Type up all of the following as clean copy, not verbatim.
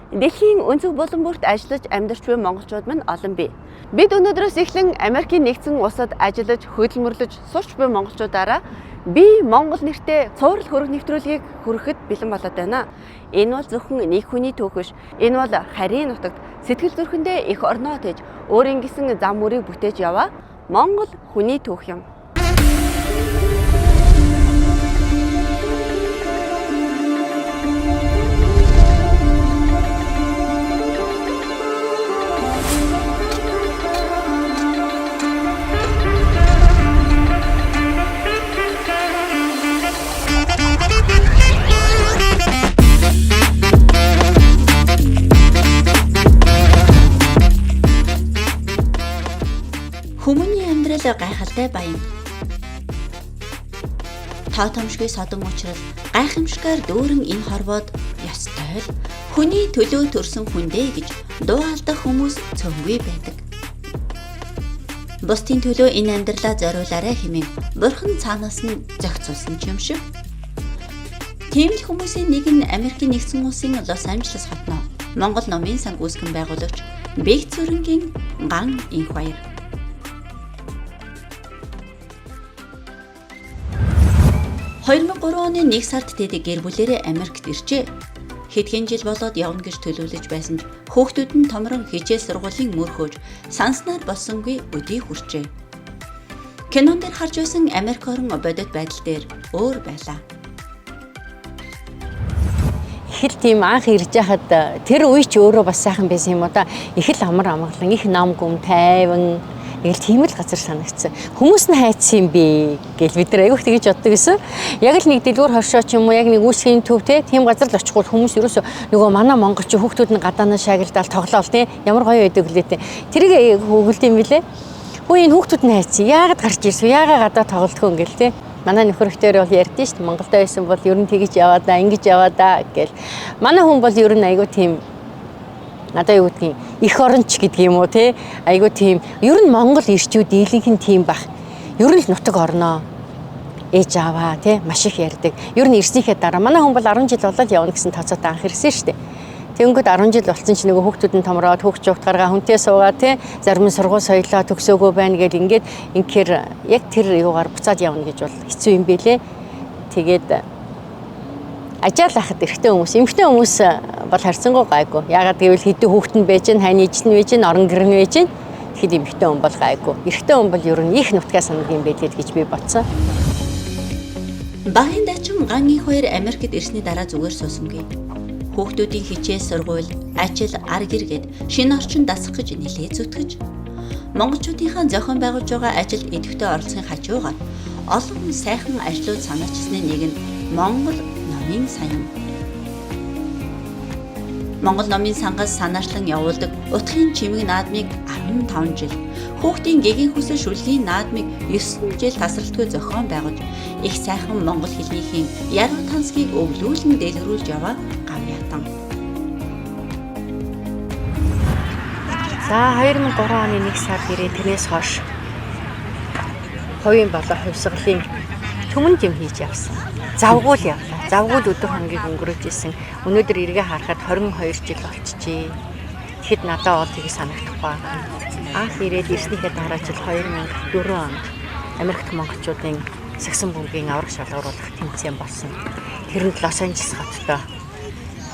Дэлхийн өнцөг булан бүрт ажиллаж амьдарч буй монголчууд минь олон бий. Бид өнөөдрөөс эхлэн Америкийн нэгдсэн улсад ажиллаж хөдөлмөрлөж сурч буй монголчуудаараа би Монгол нэртэй цуврал хөрөг нэвтрүүлгийг хүрэхэд бэлэн болоод байна. Энэ бол зөвхөн нэг хүний түүх биш. Энэ бол харийн нутагт сэтгэл зүрхэндээ их орноо тээж өөрийн гэсэн зам мөрийг бүтээж яваа Монгол хүний түүх юм. Хүмүүний амьдрал гайхалтай баян. Тоотомшгүй содон учраас гайхамшигар дүүрэн энэ хорвоод ёстой л хүний төлөө төрсөн хүндээ гэж дуу алдах хүмүүс цөмгүй байдаг. Бусдын төлөө энэ амьдралаа зориулаарай хэмээн бурхан цаанаас нь зохицуулсан юм шиг. Тийм л хүмүүсийн нэг нь Америкийн нэгдсэн улсын Лос Анжелес хотноо Монгол номын сан гүйцэтгэн байгуулагч Бэг Цүрэнгийн ган инх баяр. 2003 оны 1 сард тэд гэр бүлээрээ Америкт иржээ. Хэдхэн жил болоод явна гэж төлөвлөж байсан ч хүүхдүүд нь томрон хичээл сургуулийн мөрхөөж санснаар болсонгүй өдий хүрчээ. Кинон дээр харж байсан Америк орн бодит байдал дээр өөр байлаа. Их л тийм анх ирж байхад тэр үе ч өөрөө бас сайхан байсан юм уу да. Их л амар амгалан, их нам гүм тайван яг тийм л газар санагдсан. Хүмүүс нь хайцсан юм би гэл бид нар айгүйх тэгэж боддог гэсэн. Яг л нэг дэлгүүр хоршоо ч юм уу, яг нэг үүсгийн төв те тийм газар л очихгүй хүмүүс ерөөсөө нөгөө манай монголчин хүүхдүүд нь гадаанаа шаагилдаал тоглоол те ямар гоё байдаг лээ те. Тэрийг хөглөд юм билэ. Хөө энэ хүүхдүүд нь хайцсан. Яагаад гарч ирсэн? Яагаад гадаа тоглолтгүй юм гэл те. Манай нөхөрхтөр бол ярьдэн шүү дээ. Монголд байсан бол ер нь тэгэж яваа да, ингэж яваа да гэл. Манай хүн бол ер нь айгүй тийм надаа юу гэдгийг их оронч гэдэг юм уу те айгуу тийм ер нь Монгол ирчүүд дийлэнх нь тийм бах ер нь л нутаг орноо ээж аваа те маш их ярьдаг ер нь ирснийхээ дараа манай хүн бол 10 жил болоод явна гэсэн тооцоотой анх ирсэн шүү дээ тэгэнгүүт 10 жил болсон ч нөгөө хүүхдүүд нь томроод хүүхд жугтгаргаа хүнтэй суугаа те зарим нь сургууль соёлоо төгсөөгөө байна гэл ингээд инхээр яг тэр юугаар буцаад явна гэж бол хэцүү юм бэлээ тэгээд ажаалахад эрэгтэй хүмүүс, эмэгтэй хүмүүс бол харьцангуй гайгүй. Яагаад гэвэл хэдэн хүүхэд нь байж, хань ижил нь байж, орон гэр нь байж, тэгэхэд эмэгтэй хүн бол гайгүй. Эрэгтэй хүн бол ер нь их нутгаа санаг юм байлээ гэж би бодсон. Багийн дайчин ган их хоёр Америкт ирсний дараа зүгээр суусангүй. Хүүхдүүдийн хичээл сургууль, ажил, ар гэр гээд шинэ орчин дасах гэж нэлээд зүтгэж. Монголчуудынхаа зохион байгуулж байгаа ажилд идэвхтэй оролцохын хажуугаар олон сайхан ажлууд санаачсны нэг нь Монгол номын сан юм. Монгол номын сангаас санаачлан явуулдаг утгын чимэг наадмыг 15 жил, хүүхдийн гэгийн хүсэл шүлгийн наадмыг 9 жил тасралтгүй зохион байгуулж, их сайхан монгол хэлнийхин яруу тансгийг өвлүүлэн дэлгэрүүлж яваа гав ятан. За 2003 оны 1 сард ирээд тэрнээс хойш хувийн болоо хувьсгалын түмэн жим хийж явсан. Завгуул явлаа. Завгуул өдөр хоногийг өнгөрөөж исэн. Өнөөдөр эргээ харахад 22 жил болчихжээ. Тэгэхэд надад бол тийг санагдахгүй байна. Анх ирээд ирснийхээ дараа жил 2004 онд Америкт монголчуудын сагсан бөмбөгийн авраг шалгаруулах тэмцээн болсон. Тэрэнд Лос Анжелес хоттой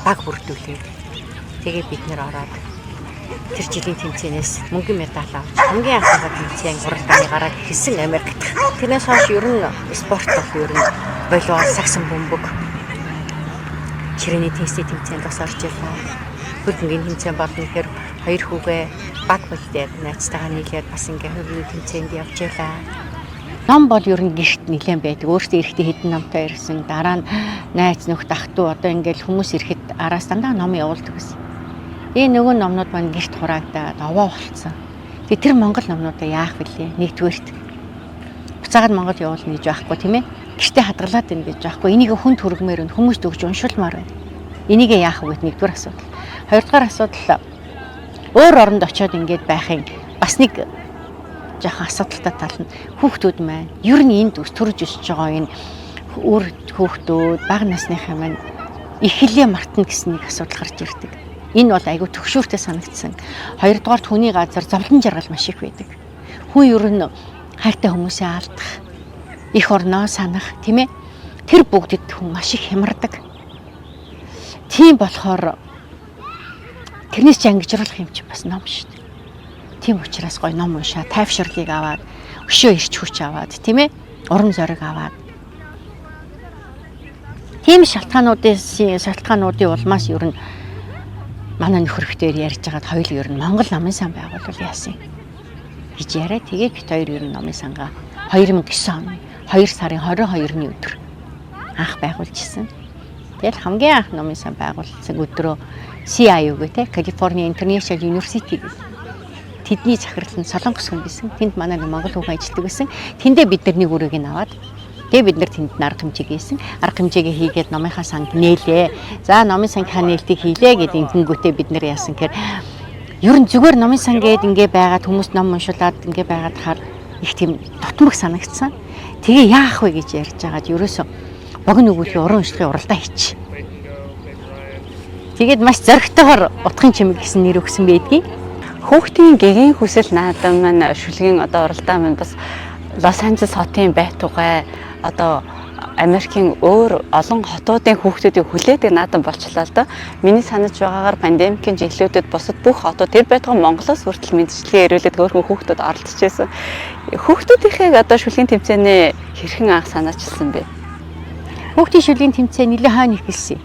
баг бүрдүүлээд тэгээ бид нэр ороод тэр жилийн тэмцээнээс мөнгөн медаль авч хамгийн анхны тэмцээн гурван гараад хэлсэн Америкт. Тэрнээс хойш ер нь спорт бол ер нь волейбол, сагсан бөмбөг, чирээний теннисийн тэмцээнд бас орж ирлээ. Хөлбөмбөгийн тэмцээн болно гэхээр хоёр хүүгээ баг болдод найзтайгаа нийлээд бас ингээ хөлбөмбөгийн тэмцээнд явж байлаа. Ном бол ер нь гэрт нэлээд байдаг. Өөртөө эрэхтэй хэдэн номтой ирсэн. Дараа нь найз нөхд ах トゥ одоо ингээл хүмүүс ирэхэд араас дандаа ном явуулдаг гэсэн. Энэ нөгөө номнууд маань гэрт хураагдаад овоо болцсон. Тэгээ тэр монгол номнуудаа яах вүлээ? Нэгдүгээрт буцаагаад Монгол явуулна гэж байхгүй тийм ээ. Гэртээ хадгалаад байна гэж байхгүй. Энийг хүнд хүргэмээр нь хүмүүст өгч уншуулмаар байна. Энийг яах вэ гэдэг нэгдүгээр асуудал. Хоёрдугаар асуудал өөр оронд очиод ингээд байхын бас нэг жоохон асуудалтай тал нь хүүхдүүд маань ер нь энд төрж өсөж байгаа энэ өөр хүүхдүүд бага насныхаа маань эхлээ мартна гэсэн нэг асуудал гарч ирдэг. Энэ бол айгүй төгшөөртэй санагдсан. Хоёрдугаар хүний газар зовлон жаргал маш их байдаг. Хүн ер нь хайртай хүмүүсээ алдах, их орноо санах, тийм ээ. Тэр бүгдэд хүн маш их хямардаг. Тийм болохоор тэрнээс ч ангижруулах юм чи бас ном шүү дээ. Тийм учраас гоё ном уншаа, тайвширлыг аваад, өшөө ирч хүч аваад, тийм ээ, урам зориг аваад. Тийм шалтгаануудын улмаас ер нь манай нөхөрхтөр ярьж байгаад хоёул ер нь Монгол номын сан байгуулвал яасан гэж яриа. Тэгээд бит хоёр ер нь номын сангаа 2009 оны 2 сарын 22-ны өдөр анх байгуулжсэн. Тэгэл хамгийн анх номын сан байгуулсан өдрөө CIU гэх California International University тэдний захирланд Солонгос хүн байсан. Тэнд манай Монгол хүн ажилладаг байсан. Тэндээ бид нар нэг үрийг нь аваад тэгээ бид нар тэнд арга хэмжээг хийсэн. Арга хэмжээгээ хийгээд номынхаа санг нээлээ. За номын сангийнхаа нээлтийг хийлээ гэдэг ингэнгүүтээ бид нар яасан гэхээр ер нь зүгээр номын сан гээд ингээ байгаад хүмүүс ном уншуулад ингээ байгаад хаар их тийм дотмог санагдсан. Тэгээ яах вэ гэж ярьж байгаад ерөөсө богино өгүүлээ уран уншлагын уралдаа хийчих. Тэгээд маш зоригтойгоор утгын чимэг гэсэн нэр өгсөн байдгийг. Хүүхдийн гэгийн хүсэл наадам маань шүлгийн одоо уралдаа маань бас Лос Анжелес хотын байтугай одоо Америкийн өөр олон хотуудын хүүхдүүдийг хүлээдэг наадам болчлаа л доо. Миний санаж байгаагаар пандемикийн жинхлүүдэд бусад бүх хотууд тэр байтугай Монголоос хүртэл мэдчилгээ ирүүлээд өөрхөн хүүхдүүд оролцож байсан. Хүүхдүүдийнхээ одоо шүлгийн тэмцээний хэрхэн анх санаачилсан бэ? Хүүхдийн шүлгийн тэмцээн нэлээд хойно ихэлсэн.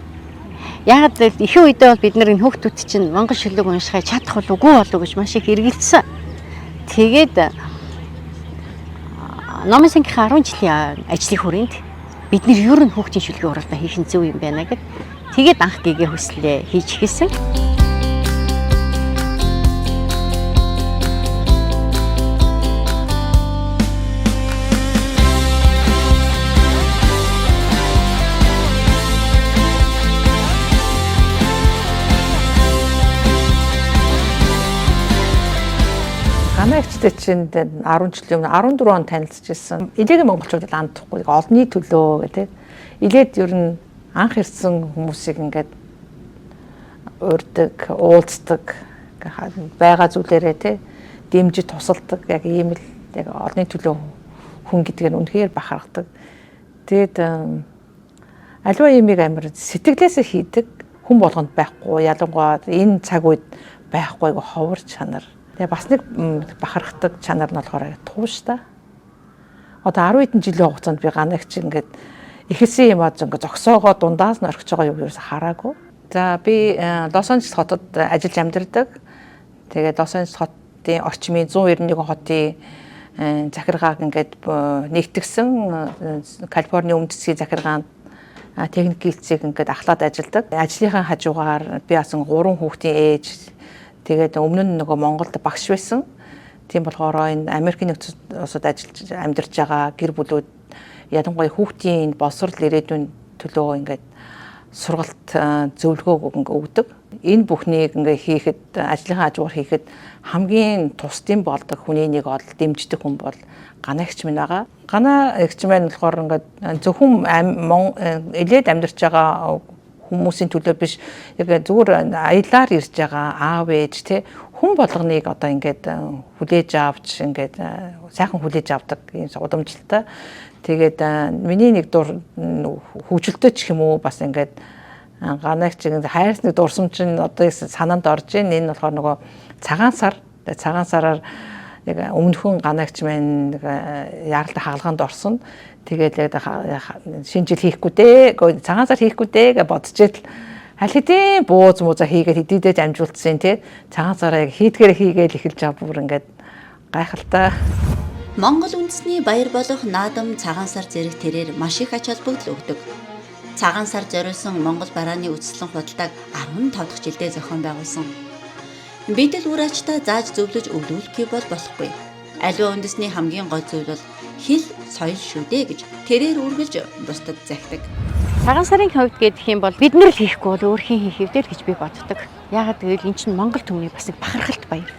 Яг ихэнх үедээ бол бид нар энэ хүүхдүүд чинь монгол шүлэг уншихыг чадах болов уу болов гэж маш их эргэлзсэн. Тэгээд номын сангийнхаа 10 жилийн ажлын хүрээнд бид нар ер нь хүүхдийн шүлгийн уралдаа хийх нь зөв юм байна гэд тэгээд анх гэгээ хүслээ хийж эхэлсэн. Ганаагчтай чинь 10 жилийн өмнө 14 он танилцчихсан. Илээгийн монголчуудад андахгүй олонний төлөө гэдэг. Илээд ер нь анх ирсэн хүмүүсийг ингээд урьдаг, уулздаг, байгаа зүйлээрээ тий дэмжиж тусалдаг яг ийм л яг олонний төлөө хүн гэдгээр үнэхээр бахархдаг. Тэгэд аливаа юмыг амар сэтгэлээсээ хийдэг хүн болгонд байхгүй. Ялангуяа энэ цаг үед байхгүй ховор чанар. Тэгээ бас нэг бахархдаг чанар нь болохоор тууштай. Одоо 10 хэдэн жилийн хугацаанд би ганагч ингээд ихэлсэн юм аа ингээд зогсоогоо дундаас нь орхиж байгаа юу ерөөсө хараагүй. За би Лос Анжелес хотод ажиллаж амьдардаг. Тэгээд Лос Анжелес хотын орчмын 191 хотын захиргааг ингээд нэгтгэсэн Калифорни өмнөд засгийн захиргаанд техник хилцээг ингээд ахлаад ажилладаг. Ажлынхаа хажуугаар би асан 3 хүүхдийн ээж. Тэгээд өмнө нь нөгөө Монголд багш байсан. Тийм болохоор энэ Америкийн нэгдсэн улсад ажиллаж амьдарч байгаа гэр бүлүүд ялангуяа хүүхдийн боловсрол ирээдүйн төлөө ингээд сургалт зөвлөгөө өгдөг. Энэ бүхнийг ингээд хийхэд ажлынхаа хажуугаар хийхэд хамгийн тусдын болдог хүний нэг бол дэмждэг хүн бол ганаагч минь байгаа. Ганаагч маань болохоор ингээд зөвхөн илээд амьдарч байгаа хүмүүсийн төлөө биш яг зүгээр аялаар ирж байгаа аав ээж те хүн болгоныг одоо ингээд хүлээж авч ингээд сайхан хүлээж авдаг юм удамжлалтай. Тэгээд миний нэг дур хөгжилтэй ч юм уу бас ингээд ганаагч хайрцны дурсамж нь одоо санаанд орж ийн. Энэ болохоор нөгөө цагаан сараар яг өмнөхөн ганаагч маань яаралтай хаалганд орсон. Тэгээд шинэ жил хийхгүй дээ, цагаан сар хийхгүй дээ гэж бодож идэл аль хэдийн бууз мууза хийгээд хэдийдээ амжуулсан тий цагаан сараа яг хийдгээр хийгээл эхэлж байгаа бүр ингээд гайхалтай. Монгол үндэсний баяр болох наадам цагаан сар зэрэг тэрээр маш их ач холбогдол өгдөг. Цагаан сар зориулсан Монгол барааны үсэлэн худалдааг 15 дахь жилдээ зохион байгуулсан. Бид л үр ачтаа зааж зөвлөж өгүүлэхгүй бол болохгүй. Аливаа үндэсний хамгийн гол зүйл бол хэл соёл шүү дээ гэж тэрээр үргэлж бусдад захидаг. Цагаан сарын хувьд гэх юм бол бид нар л хийхгүй бол өөр хэн хийх вэ гэж би боддог. Яагаад гэвэл эн чинь Монгол түмний бас нэг бахархалт баяр.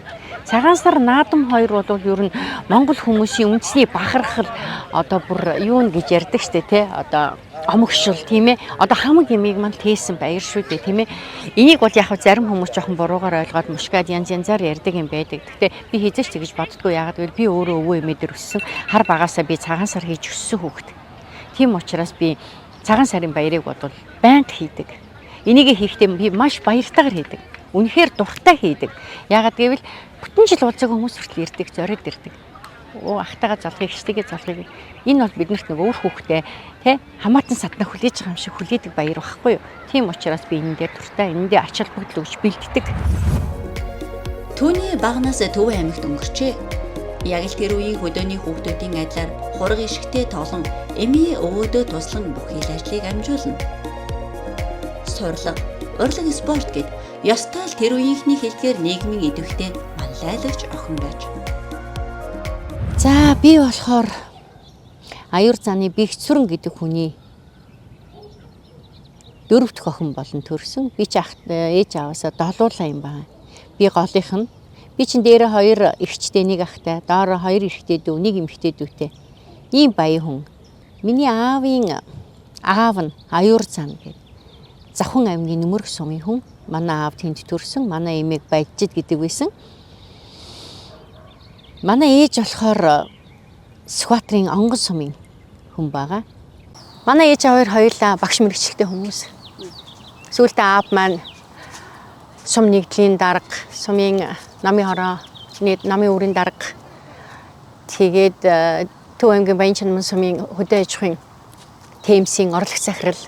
Цагаан сар наадам хоёр бол ер нь Монгол хүмүүсийн үндэсний бахархал одоо бүр юу н гэж ярьдаг штэ тий. Одоо омогшил тийм ээ. Одоо хамаг ямиг мань тээсэн баяр шүү дээ тийм ээ. Энийг бол яг зарим хүмүүс жоохон буруугаар ойлгоод мушкад янзаар ярьдаг юм байдаг. Гэхдээ би хизээч тэгж боддгоо яагаад гэвэл би өөрөө өвөө эмээ дээр өссөн. Хар багаасаа би цагаан сар хийж өссөн хүүхэд. Тийм учраас би цагаан сарын баярыг бодвол байнга хийдэг. Энийг хийхдээ би маш баяртайгаар хийдэг. Үнэхээр дуртай хийдэг. Яагаад гэвэл бүтэн жил уулзаагүй хүмүүс хүртэл ирдэг, зориод ирдэг. Ахтайгаа залгыг, ихтэйгээ залгыг. Энэ бол биднэрт нэг өөр хүүхдээ тий хамаатан садна хүлээж байгаа юм шиг хүлээдэг баяр байхгүй юу? Тийм учраас би энэ дээр дуртай, энэ дээр ач холбогдол өгч бэлддэг. Түүний багнаас Төв аймагт өнгөрчээ. Яг л тэр үеийн хөдөөний хүүхдүүдийн адилаар хураг ишгтэй тоглон эми өвөөдөө туслан бүх хил ажлыг амжуулна. Сурлага, урлаг спорт гэд ёстой л тэр үеийнхний хэлгээр нийгмийн идэвхтэй манлайлагч охин байж. За би болохоор аюур зааны Бэгцүрэн гэдэг хүний 4 дахь охин болон төрсөн. Би ч ээж аваасаа долуулаа юм байна. Би голынх нь. Би чинь дээрээ 2 эгчтэй, 1 ахтай, доороо 2 эрэгтэй дүү, 1 эмэгтэй дүүтэй. Ийм баян хүн. Миний аавын аав нь аюур зан гэдэг. Завхан аймгийн Нөмөрг сумын хүн. Манай аав тэнд төрсөн. Манай эмээг Баяжид гэдэг байсан. Манай ээж болохоор Сүхбаатарын Онгон сумын хүн байгаа. Манай ээж аваар хоёулаа багш мэргэжтэй хүмүүс. Сүүлдээ аав маань сум нэгдлийн дарга, сумын намын хороо, намын өрийн дарга. Тэгээд Төв аймгийн Баянчанман сумын хөдөө аж ахуйн тэмсийн орлох захирал,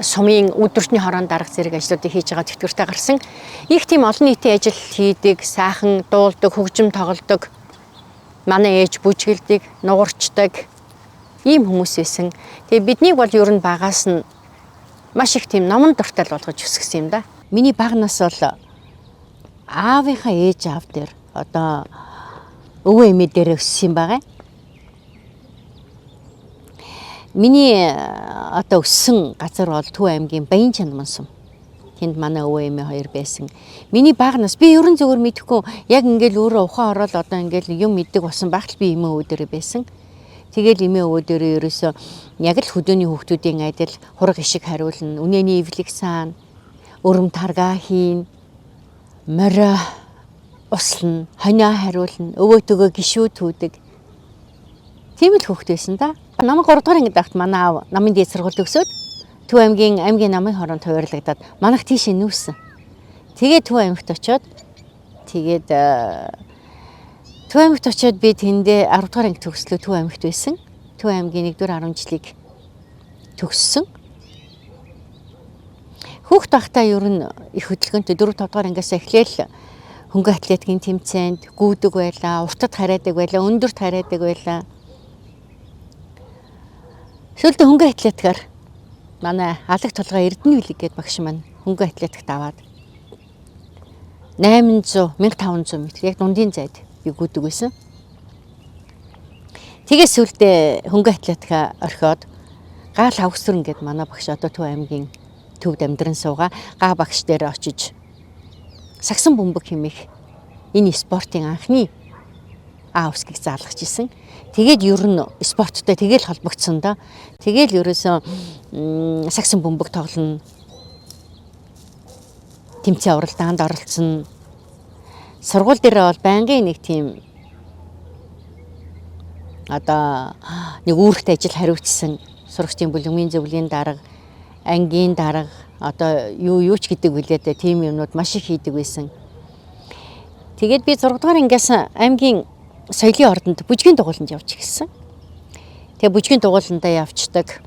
сумын өдөртний хорон дарга зэрэг ажлуудыг хийж байгаа тэтгэвртэй гарсан. Их тийм олон нийтийн ажил хийдэг, сайхан дуулдаг, хөгжим тоглодог. Манай ээж бүжгэлдэг, нугарчдаг ийм хүмүүс байсан. Тэгээ биднийг бол ер нь багаас нь маш их тийм номон дуртай болгож өсгсөн юм да. Миний багнаас бол аавынхаа ээж аав дээр одоо өвөө эмээ дээр өссөн юм байгаа. Миний одоо өссөн газар бол Төв аймгийн Баянчанман сум. Тэнд манай өвөө эмээ хоёр байсан. Миний багнаас би ерөн зөвөр мэдэхгүй яг ингээл өөрөө ухаан ороод одоо ингээл юм мэддэг болсон байхад би эмээ өвөө дээр байсан. Тэгэл эмээ өвөө дээр ерөөсөө яг л хөдөөний хүүхдүүдийн адил хураг ишиг хариулна, үнэний эвлэг саана, өрөм таргаа хийн, морь услна, хонио хариулна, өвөөтөгөө гişүү түүдэг. Тийм л хүүхд байсан да. Намайг 3 дугаар ангид байхад манай аав намын дээд сургуульд төгсөөд Төв аймгийн намын хороонд хувирлагдаад манайх тийш нүүсэн. Тэгээд Төв аймагт очиод би тэндээ 10 дугаар анги төгслөө Төв аймагт байсан. Төв аймгийн 1-р 10 жилиг төгссөн. Хүүхд байхдаа ер нь их хөдөлгөөнтэй 4-5 дугаар ангиас эхлээл хөнгө атлетикийн тэмцээнд гүйдэг байлаа, уртад хараадаг байлаа, өндөрт хараадаг байлаа. Сүүлдээ хөнгө атлетикаар манай алаг толгой Эрдэнэ билег гээд багш маань хөнгө атлетикт аваад 800, 1500 м яг дундын зайд би гүйдэг байсан. Тэгээд сүүлдээ хөнгө атлетика орхиод гал хавгсүрэн гээд манай багш одоо Төв аймгийн Төвд амьдран суугаа га багш дээр очиж сагсан бөмбөг хэмээх энэ спортын анхны авсгийг заалгаж исэн. Тэгээд ер нь спорттой тэгэл холбогдсон да. Тэгэл ерөөсөө сагсан бөмбөг тоглоно. Тэмцээн уралдаанд оролцсон. Сургууль дээр бол байнгын нэг тийм одоо нэг үүрэгтэй ажил хариуцсан. Сурагчдын бүлэгмийн зөвлөлийн дарга, ангийн дарга одоо юу ч гэдэг үлээдэ тийм юмнууд маш их хийдэг байсан. Тэгээд би 6 дугаар ангиас аймгийн соёлын ордонд бүжгийн дугууланд явж гисэн. Тэгээ бүжгийн дугууландаа явцдаг.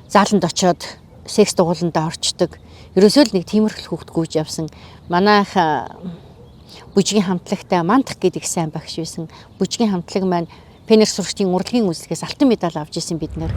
Зааланд очиод секс дугууландаа орчдөг. Ерөөсөө л нэг тиймэрхүү хүүхд гүйж явсан. Манайх бүжгийн хамтлагтай мантах гэдэг сайн багш байсан. Бүжгийн хамтлаг маань пенер сурагчдын урлагийн үйлсгээс алтан медаль авч исэн бид нэр.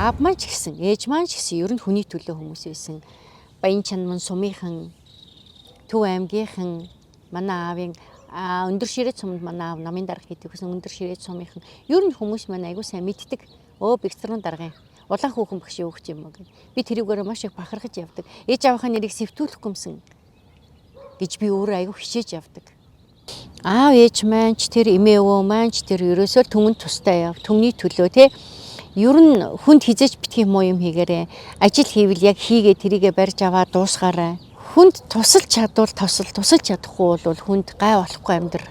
аав маань ч гэсэн, ээж маань ч гэсэн ер нь хүний төлөө хүмүүс байсан. Баян чанман сумынхан, Төв аймгийнхан, манай аавын өндөр ширээ цумд манай аав намын дарга хийдэг гэсэн өндөр ширээ цумынхан ер нь хүмүүс маань айгуу сайн мэддэг. Бэгцрэн даргын улаан хүүхэн багш өгч юм уу гэх. Би тэрүүгээр маш их бахархаж явдаг. Ээж аавынхаа нэрийг сэвтүүлэхгүймсэн гэж би өөрөө айгуу хичээж явдаг. Аав ээж маань ч тэр эмээ өвөө маань ч тэр ерөөсөө түмэнд тустай яв. Түмний төлөө те ер нь хүнд хизээж битгий муу юм хийгээрээ ажил хийвэл яг хийгээ тэрийгэ барьж аваад дуусгаарай. Хүнд тусалж чадвал тусалж чадахгүй бол хүнд гай болохгүй амьдр.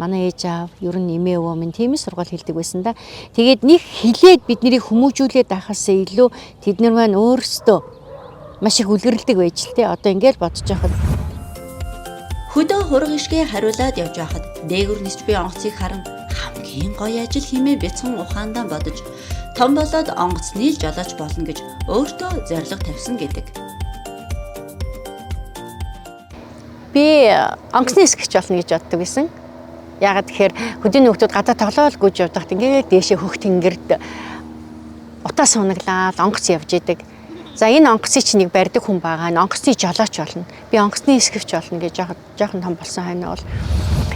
Манай ээж аав ер нь эмээ өвөө минь тийм сургууль хэлдэг байсан да. Тэгээд нэг хилээд бид нарыг хүмүүжүүлээд байхаас илүү тэд нар маань өөрсдөө маш их үлгэрлдэг байж л те. Одоо ингээд бодож байхад Хөдөө хураг ишгээ хариулаад явж байхад дээгүр нисч буй онгоцыг харан хамгийн гоё ажил хиймээ бяцхан ухаандаа бодож том болоод онгоцны л жолооч болно гэж өөртөө зорилго тавьсан гэдэг. Би онгоцны эсгэгч болно гэж боддог байсан. Яагаад тэгэхээр хөдөөний хүмүүс гадаа тоглоол гүйж явдагт ингээд дээшээ хөх тэнгэрд утаа сунаглаад онгоц явж идэг. За энэ онгоцыг чи нэг барьдаг хүн байгаа. Онгоцны жолооч болно. Би онгоцны эсгэгч болно гэж жоохон том болсон хайна бол.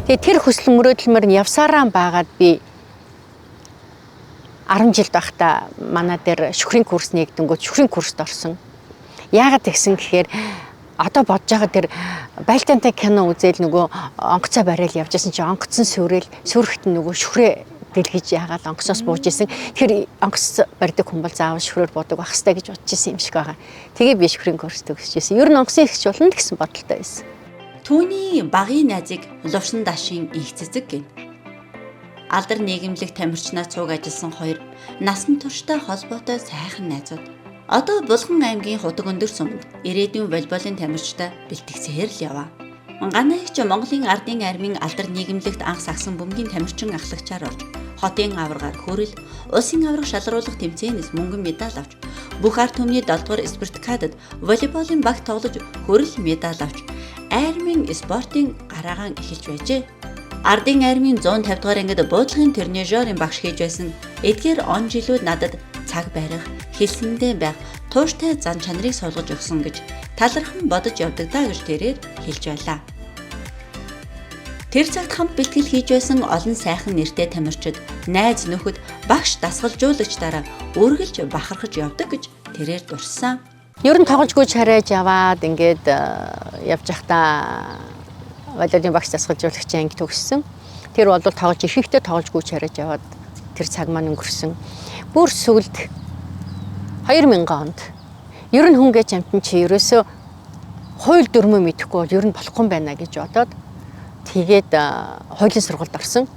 Тэгээ тэр хүсэл мөрөөдөлмөр нь явсараа байгаад би 10 жил байхдаа манай дээр шүхрийн курс нэгдэнгүүт шүхрийн курст орсон. Яагаад тэгсэн гэхээр одоо бодож байгаа тэр байлдаантай кино үзэл нөгөө онгоцоо барайл явж байсан чи онгоцсон сүрэхт нөгөө шүхрээ дэлгэж яагаад онгоцоос бууж исэн. Тэгэхээр онгоц барьдаг хүн бол заавал шүхрээр буудаг байх хэрэгтэй гэж бодож исэн юм шиг байгаа. Тэгээ би шүхрийн курс төгсөж исэн. Ер нь онгоцын ихч болно гэсэн бодолтой байсан. Түүний багын найзыг Лувсан Дашин их цэцэг гин. Алдар нийгэмлэг тамирчнаа цуг ажилласан хоёр насан турштай холбоотой сайхан найзууд. Одоо Булган аймгийн Худаг өндөр сумд ирээдүйн волейболын тамирчтай бэлтгэсээр л яваа. Ганаагч Монголын ардын армийн алдар нийгэмлэгт анх сагсан бөмбөгийн тамирчин ахлагчаар орж хотын аваргаар хөрөл, улсын аварга шалруулах тэмцээнээс мөнгөн медаль авч, бүх ард түмний 7-р спартакиадад волейболын багт тоглож хөрөл медаль авч, армийн спортын гараагаан эхэлж байжээ. Ардын армийн 150-р ангид буудлын тренажерын багш хийж байсан эдгээр он жилүүд надад цаг барих, хэлсэндээ байх, тууштай зан чанарыг суулгаж өгсөн гэж талархан бодож явдаг даа гэж тэрээр хэлж байлаа. Тэр цагт хамт бэлтгэл хийж байсан олон сайхан нэртэй тамирчид, найз нөхөд, багш дасгалжуулагчдаараа үргэлж бахархаж явдаг гэж тэрээр дурсан. Ер нь тогложгүй чарайж яваад ингээд явж байхдаа волейболын багш дасгалжуулагч анги төгссөн. Тэр бол тоглож ихэнхдээ тогложгүй чарайж яваад тэр цаг маань өнгөрсөн. Бүр сүлд 2000 онд ер нь хүн гэж амтан чи ерөөсөө хууль дүрмөө мэдэхгүй бол ер нь болохгүй юм байна гэж бодоод тэгээд хуулийн сургуульд орсон.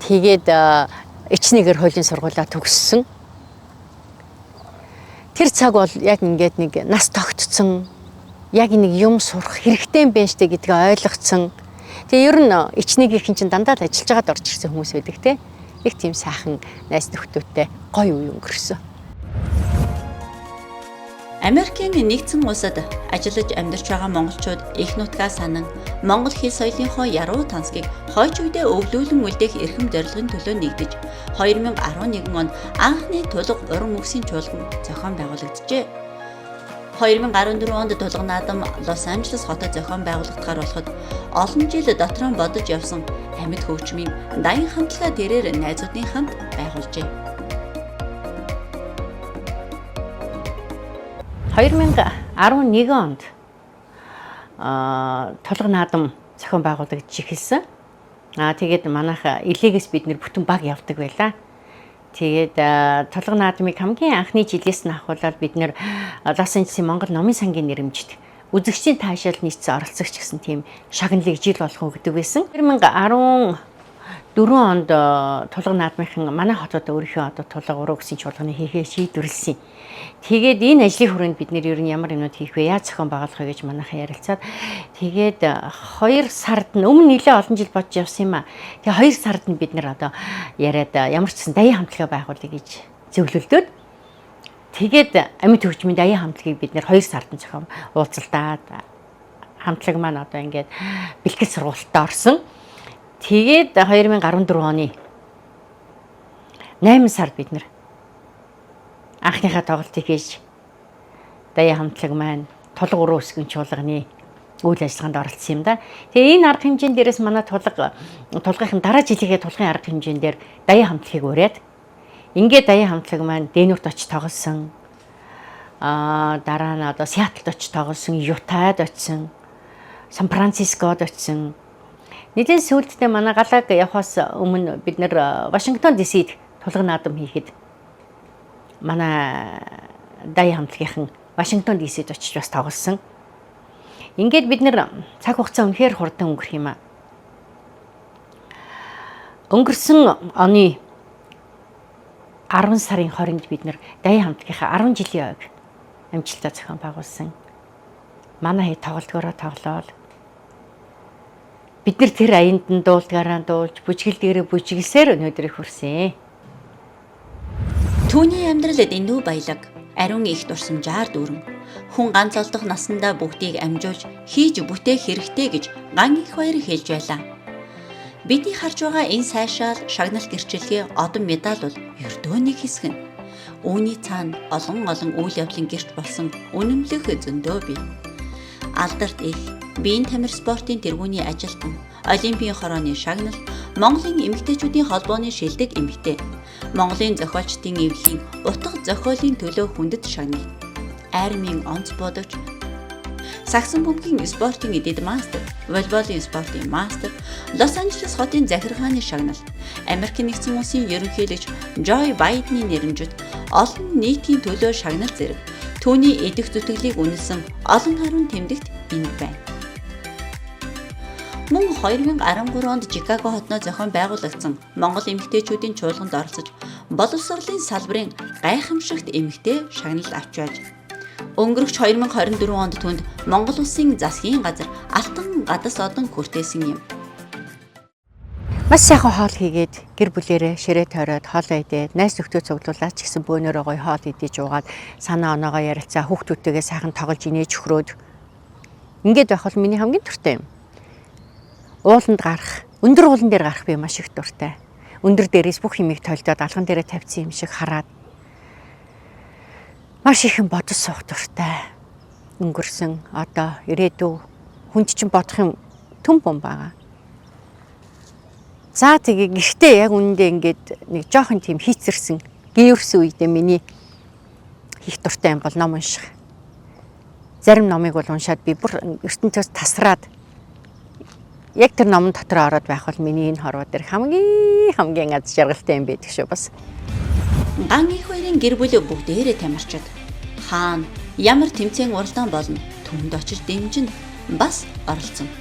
Тэгээд ичнэгээр хуулийн сургуулаа төгссөн. Тэр цаг бол яг ингээд нэг нас тогтцсон. Яг нэг юм сурах хэрэгтэй юм байна штэ гэдгээ ойлгоцсон. Тэгээ ер нь ичнэгийнхэн чинь дандаа л ажиллаж байгаад орж ирсэн хүмүүс байдаг те. Их тийм сайхан найз нөхдөдтэй гоё үе өнгөрсөн. Америкийн нэгдсэн улсад ажиллаж амьдарч байгаа монголчууд их нутгаа санан монгол хэл соёлынхоо яруу тансгийг хойч үедээ өвлүүлэн үлдээх эрхэм зорилгын төлөө нэгдэж 2011 онд анхны тулга уран үгсийн чуулган зохион байгуулагджээ. 2014 онд тулга наадам Лос Анжелес хотод зохион байгуулагдахаар болоход олон жил дотроо бодож явсан амьд хөгжмийн дайын хамтлага тэрээр найзуудын хамт байгуулжээ. 2011 онд тулга наадам зохион байгуулагдаж эхэлсэн. Тэгээд манайх илээгээс бид нэр бүтэн баг явдаг байлаа. Тэгээд тулга наадмыг хамгийн анхны жилээс нь ахуулаад бид нэр Лос Анжелесийн Монгол номын сангийн нэрэмжид үзэгчдийн таашаал нийцсэн оролцогч гэсэн тийм шагналыг жил болгон өгдөг байсан. 2014 онд тулга наадмынхан манай хотод өөрийнхөө одоо тулга уруу гэсэн чуулганы хийхээ шийдвэрлсэн. Тэгээд энэ ажлын хүрээнд бид нэр ер нь ямар юмнууд хийх вэ? Яаж зохион байгуулах вэ гэж манайхан ярилцаад тэгээд 2 сард нь өмнө нэлээ олон жил бодож явсан юм а. Тэгээд 2 сард нь бид нэр одоо яриад ямар ч гэсэн дайын хамтлагаа байгуулъя гэж зөвлөлдөөд тэгээд амьд хөгжмийн дайын хамтлагийг бид нэр 2 сард нь зохион уулзалтаад хамтлаг маань одоо ингээд бэлтгэл сургуультад орсон. Тэгээд 2014 оны 8 сард бид нэр анхныхаа тоглолтыг хийж Даяа хамтлаг маань тулга уруу өсгөн чуулганы үйл ажиллагаанд оролцсон юм да. Тэгээ энэ арга хэмжээн дээрээс манай тулгын дараа жилийнхээ тулгын арга хэмжээн дээр Даяа хамтлагийг ураад ингээд Даяа хамтлаг маань Дэнүрт очиж тоглосон. Дараа нь одоо Сиэтлд очиж тоглосон, Ютад очисон, Сан Францискод очисон. Нэгэн сүүлдээ манай галаг явахаас өмнө бид нэр Вашингтон ДС-д тулгын наадам хийхэд манай Даяа хамтлагийнхан Вашингтон ДС-д очиж бас тоглосон. Ингээд бид нэр цаг хугацаа үнэхээр хурдан өнгөрөх юм аа. Өнгөрсөн оны 10 сарын 20-нд бид нэр Даяа хамтлагийнхаа 10 жилийн ойг амжилттай зохион байгуулсан. Манай хэд тоглолтгоороо тоглоод бид нар тэр аянд нь дуулдгаараа дуулж, бүжгэл дээрээ бүжгэлсээр өнөөдрийг хүрсэн. Түүний амьдралд эндүү баялаг, ариун их дурсамжаар дүүрэн, хүн ганц олдох насандаа бүгдийг амжуулж, хийж бүтээх хэрэгтэй гэж ган их баяр хэлж байлаа. Бидний харж байгаа энэ сайшаал шагналт гэрчлэгээ одон медаль бол ердөө нэг хэсэг нь. Үүний цаана олон үйл явдлын гэрч болсон үнэмлэх зөндөө бий. Алдарт их биеийн тамир спортын тэргүүний ажилтан, Олимпийн хорооны шагналт, Монголын эмэгтэйчүүдийн холбооны шилдэг эмэгтэй, Монголын зохиолчдын эвлэлийн утга зохиолын төлөө хүндэт шагналт, армийн онц бодогч, саксон бөмбөгийн спортын эдэд мастер, волейболын спортын мастер, Лос Анжелес хотын захиргааны шагналт, Америк нэгдсэн улсын ерөнхийлөгч Джо Байдны нэрэмжит олон нийтийн төлөө шагналт зэрэг түүний эдэх зүтгэлийг үнэлсэн олон харин тэмдэгт энд байна. Мөн 2013 онд Чикаго хотноо зохион байгуулагдсан Монгол эмэгтэйчүүдийн чуулганд оролцож, боловсролын салбарын гайхамшигт эмэгтэй шагнал авч байж, өнгөрөх 2024 онд түнд Монгол Улсын засгийн газар алтан гадас одон хүртээсэн юм. Маш сайхан хоол хийгээд гэр бүлээрээ ширээ тойроод хоолоо идээд найз нөхдөд цуглуулаад ч гэсэн бөөнөрөө гоё хоол идэж уугаад санаа оноогоо ярилцаа хүүхдүүдтэйгээ сайхан тоглож инээж өхрөөд ингээд байх бол миний хамгийн дуртай юм. Ууланд гарах, өндөр уулан дээр гарах би маш их дуртай. Өндөр дээрээс бүх юмыг тойлдоод алган дээрээ тавьсан юм шиг хараад маш их юм бодож суух дуртай. Өнгөрсөн одоо ирээдүй хүнд чинь бодох юм түн бом байгаа. За тэгээ гэртээ яг үнэндээ ингээд нэг жоохон тийм хийцэрсэн гээрсэн үедээ миний хийх дуртай юм бол ном унших. Зарим номыг бол уншаад би бүр ертөнцөөс тасраад яг тэр номон дотор ороод байх бол миний энэ хорвоо дээр хамгийн аз жаргалтай юм байдаг шүү бас. Ган их хоёрын гэр бүл бүгдээрээ тамирчид. Хаана ямар тэмцээн уралдаан болно түнд очиж дэмжин бас оролцсон.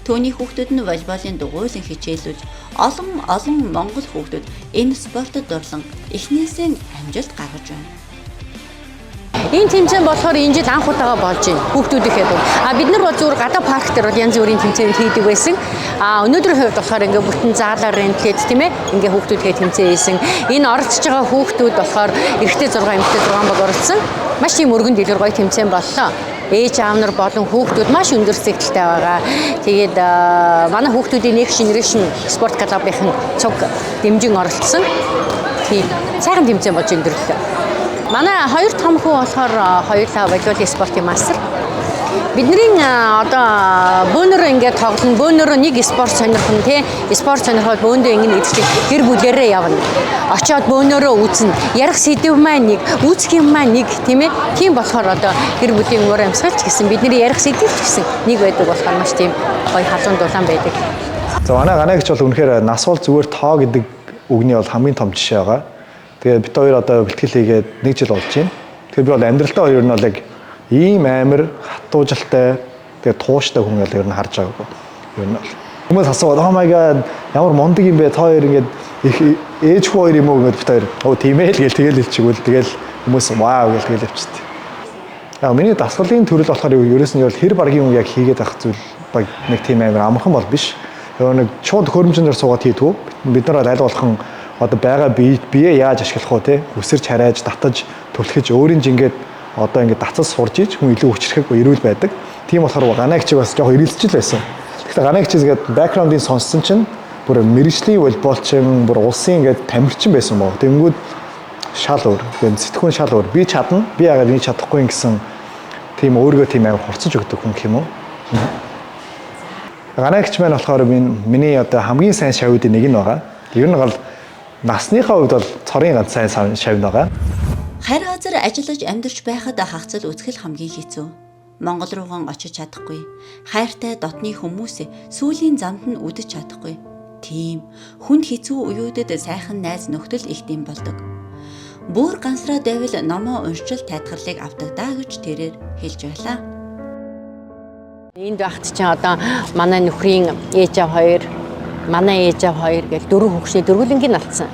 Түүний хүүхдүүд нь волейболын дугуйлан хичээлүүлж, олон монгол хүүхдүүд энэ спортод дурлан эхнээсээ амжилт гаргаж байна. Энэ тэмцээн болохоор энэ жил анх удаага болж байна. Хүүхдүүдийнхээ дур. Бид нар бол зүгээр гадаа парк дээр бол янз бүрийн тэмцээнд хийдэг байсан. Өнөөдрийн хувьд болохоор ингээ бүтэн заалаар рентлээд тийм ээ. Ингээ хүүхдүүдгээ тэмцээн хийсэн. Энэ оролцож байгаа хүүхдүүд болохоор эрэгтэй 6, эмэгтэй 6 бол оролцсон. Маш тийм өргөн дэлгэр гоё тэмцээн боллоо. Ээж аав нар болон хүүхдүүд маш өндөр сэтгэлтэй байгаа. Тэгээд манай хүүхдүүдийн нэг генерашн спорт клубын цуг дэмжин оролцсон. Тийм сайхан тэмцээн болж өндөрлөө. Манай хоёр том хүү болохоор хоёулаа волейболын спортын мастер. Бидний одоо бөөнөрөө ингээд тоглоно. Бөөнөрөө нэг спорт сонирхон тий. Спорт сонирхоод бөөндөө ингээд идэх гэр бүлээрээ явна. Очоод бөөнөрөө үзнэ. Ярих сэдв маань нэг, үүсэх юм маань нэг тийм ээ. Тийм болохоор одоо гэр бүлийн уур амьсгалч гэсэн бидний ярих сэдв ч гэсэн нэг байдаг болохоор маш тийм гоё халуун дулаан байдаг. За манай ганаагч бол үнэхээр нас бол зүгээр тоо гэдэг үгний бол хамгийн том жишээ байгаа. Тэгээд бид хоёр одоо бэлтгэл хийгээд 1 жил болж байна. Тэгэхээр би бол амьдралтаа хоёр нь бол яг ийм амар хатуужилтай тэгээд тууштай хүн ер нь харж байгаагүй. Ер нь хүмүүс асууад oh my god ямар мундаг юм бэ та хоёр ингээд их ээж хүү хоёр юм уу гэдэг бид хоёр оо тийм ээ л гээл тэгэл хэлчихвэл тэгэл хүмүүс вау гээл тэгэл явчихдаг. Яг миний дасгалын төрөл болохоор ерөөс нь бол хэр баргийн юм яг хийгээд авах зүйл баг нэг тийм амар амархан бол биш. Өөр нэг шууд хөрөмжнөр суугаад хийдгүү. Бид нар аль болгон одоо байгаа бие яаж ашиглах вэ те үсэрч харайж татаж түлхэж өөрийн жингээд одоо ингээд дацас сурж иж хүн илүү хүчрэх эрүүл байдаг. Тийм болохоор ганаагчиг бас жоохон ирэлцэж л байсан. Тэгэхээр ганаагчигээд бэкграундын сонссон чинь бүр мэрэгжлийн волейболчин бүр улсын ингээд тамирчин байсан боо. Тэнгүүд шал өөр. Тэгээд сэтгүүн шал өөр. Би чадна. Би яагаад энэ чадахгүй юм гэсэн тийм өөрийгөө тийм амар хурцж өгдөг хүн юм уу? Ганаагч маань болохоор миний одоо хамгийн сайн шавьдын нэг нь байгаа. Ер нь бол насныхаа хувьд бол цорын ганц сайн шавь байгаа. Хайр газар ажиллаж амьдарч байхад хагцал үзэхэл хамгийн хэцүү. Монгол рууган очиж чадахгүй. Хайртай дотны хүмүүс сүүлийн замд нь үдэж чадахгүй. Тийм хүнд хэцүү үеүүдэд сайхан найз нөхдөл их дэм болдог. Бүр гансраа байвал номоо уншил тайлхарлыг авдаг даа гэж тэрээр хэлж байлаа. Энд багт чинь одоо манай нөхрийн ээж аав хоёр, манай ээж аав хоёр гэж дөрөв хөгшний дөрвөлнгийн алдсан.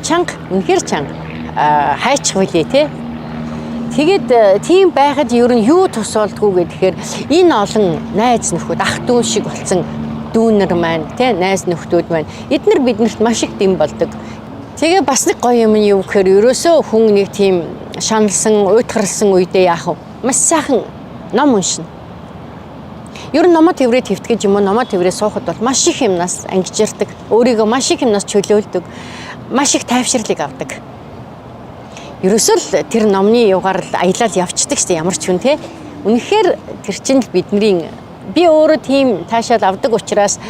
Чанга, үнэхээр чанга. Хайчих билээ те. Тэгээд тийм байхад ер нь юу тус болдгоо гэхээр энэ олон найз нөхөд ах дүү шиг болсон дүүнэр маань те найз нөхдүүд маань эднэр биднэрт маш их дэм болдог. Тэгээ бас нэг гоё юм нь юу гэхээр ерөөсөө хүн нэг тийм шаналсан, уйтгарсан үедээ яах вэ? Маш сайхан ном уншина. Ер нь номоо тэврээ твтгэж юм уу номоо тэврээ суухад бол маш их юмнаас ангижирдаг. Өөрийгөө маш их юмнаас чөлөөлдөг. Маш их тайвширлыг авдаг. Ерөөсөө л тэр номны югаар л аялал явцдаг шүү дээ ямар ч хүн те. Үнэхээр тэр чинь л бидний би өөрөө тийм таашаал авдаг учраас